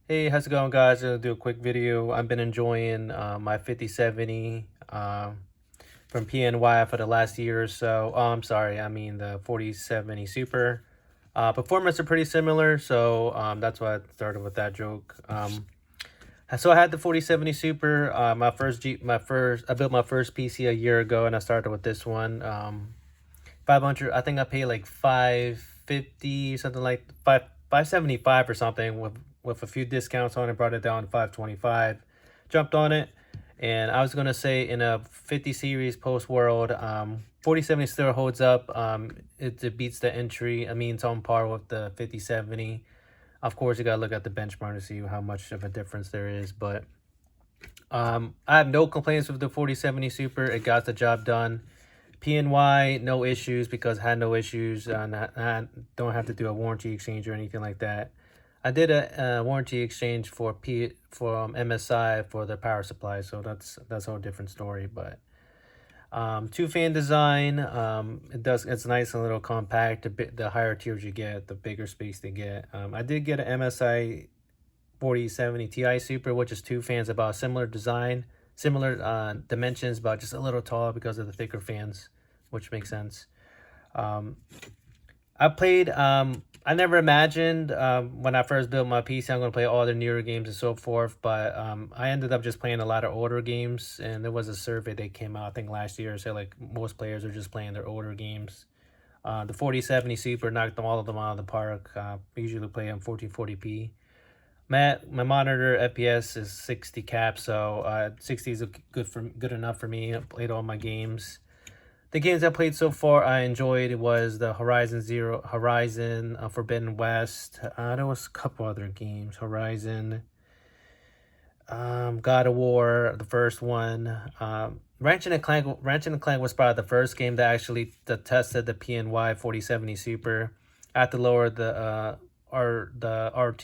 Hey, how's it going, guys? I'm gonna do a quick video. I've been enjoying my 5070 from PNY for the last year or so. Oh, I'm sorry, I mean the 4070 Super. Performance are pretty similar, so that's why I started with that joke. So I had the 4070 Super. I built my first PC a year ago, and I started with this one. 500. I think I paid like 550, something like 575 or something with a few discounts on it. Brought it down to 525. Jumped on it, and I was gonna say in a 50 series post world, 4070 still holds up. It beats the entry. I mean, it's on par with the 5070. Of course, you gotta look at the benchmark to see how much of a difference there is, but I have no complaints with the 4070 Super. It got the job done. PNY, no issues because I had no issues. I don't have to do a warranty exchange or anything like that. I did a warranty exchange for MSI for the power supply, so that's a whole different story. But two fan design, it's nice and a little compact. The higher tiers you get, the bigger space they get. I did get an MSI 4070 Ti Super, which is two fans, about similar design, similar dimensions, but just a little taller because of the thicker fans, which makes sense. Um, I played. I never imagined when I first built my PC I'm gonna play all the newer games and so forth, but I ended up just playing a lot of older games. And there was a survey that came out, I think last year, said like most players are just playing their older games. The 4070 Super knocked all of them out of the park. I usually play on 1440p. My monitor FPS is 60 cap, so 60 is good enough for me. I played all my games. The games I played so far I enjoyed was the Horizon, Forbidden West. There was a couple other games. Horizon, God of War, the first one. Ratchet and Clank was probably the first game that actually tested the PNY 4070 Super. I had to lower the RT.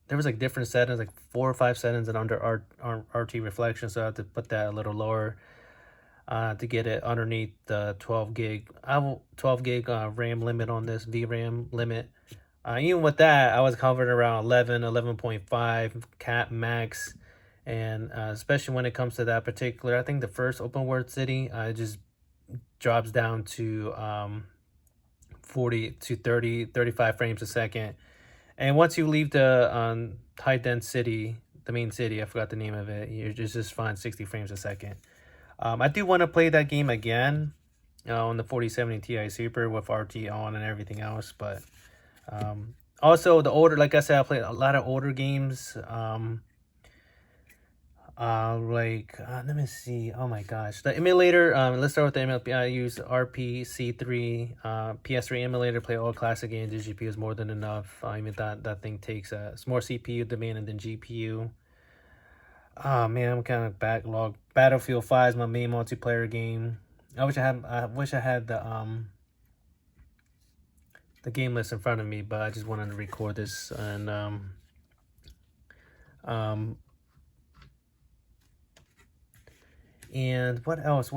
There was like different settings, like 4 or 5 settings, and under RT reflection, so I had to put that a little lower to get it underneath the 12 gig. 12 gig RAM limit on this, VRAM limit. Even with that, I was covered around 11.5 cap max. And especially when it comes to that particular, I think the first open world city, it just drops down to 40 to 35 frames a second. And once you leave the high density, the main city, I forgot the name of it, you're just fine 60 frames a second. I do want to play that game again on the 4070 Ti Super with RT on and everything else. But also the older, like I said, I played a lot of older games. Let me see. Oh my gosh, the emulator. Let's start with the emulator. I use RPC3, PS3 emulator. Play all classic games. The GPU is more than enough. Even that thing takes it's more CPU demanding than GPU. Oh man, I'm kind of backlogged. Battlefield 5 is my main multiplayer game. I wish I had the game list in front of me, but I just wanted to record this. And um and what else?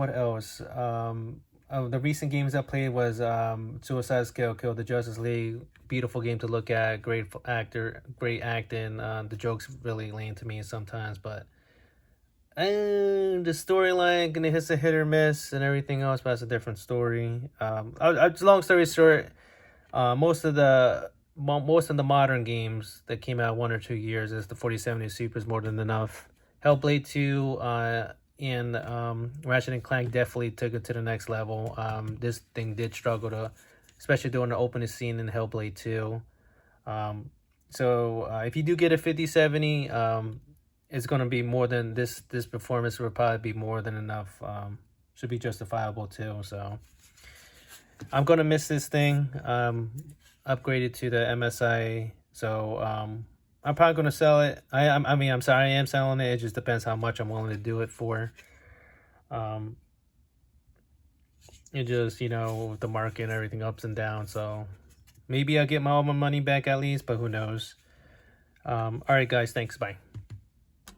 Oh, the recent games I played was Suicide Scale Kill the Justice League. Beautiful game to look at. Great actor, great acting. The jokes really lame to me sometimes, but and the storyline gonna hit a hit or miss and everything else, but that's a different story. Long story short, most of the modern games that came out 1 or 2 years is the 4070 Super is more than enough. Hellblade 2 and Ratchet and Clank definitely took it to the next level. This thing did struggle to, especially during the opening scene in Hellblade 2. So if you do get a 5070, it's going to be more than this. This performance will probably be more than enough. Should be justifiable too. So I'm going to miss this thing. Upgraded to the MSI. So I'm probably going to sell it. I'm sorry, I am selling it. It just depends how much I'm willing to do it for. It just, with the market and everything ups and downs. So maybe I'll get all my money back at least, but who knows. All right, guys. Thanks. Bye.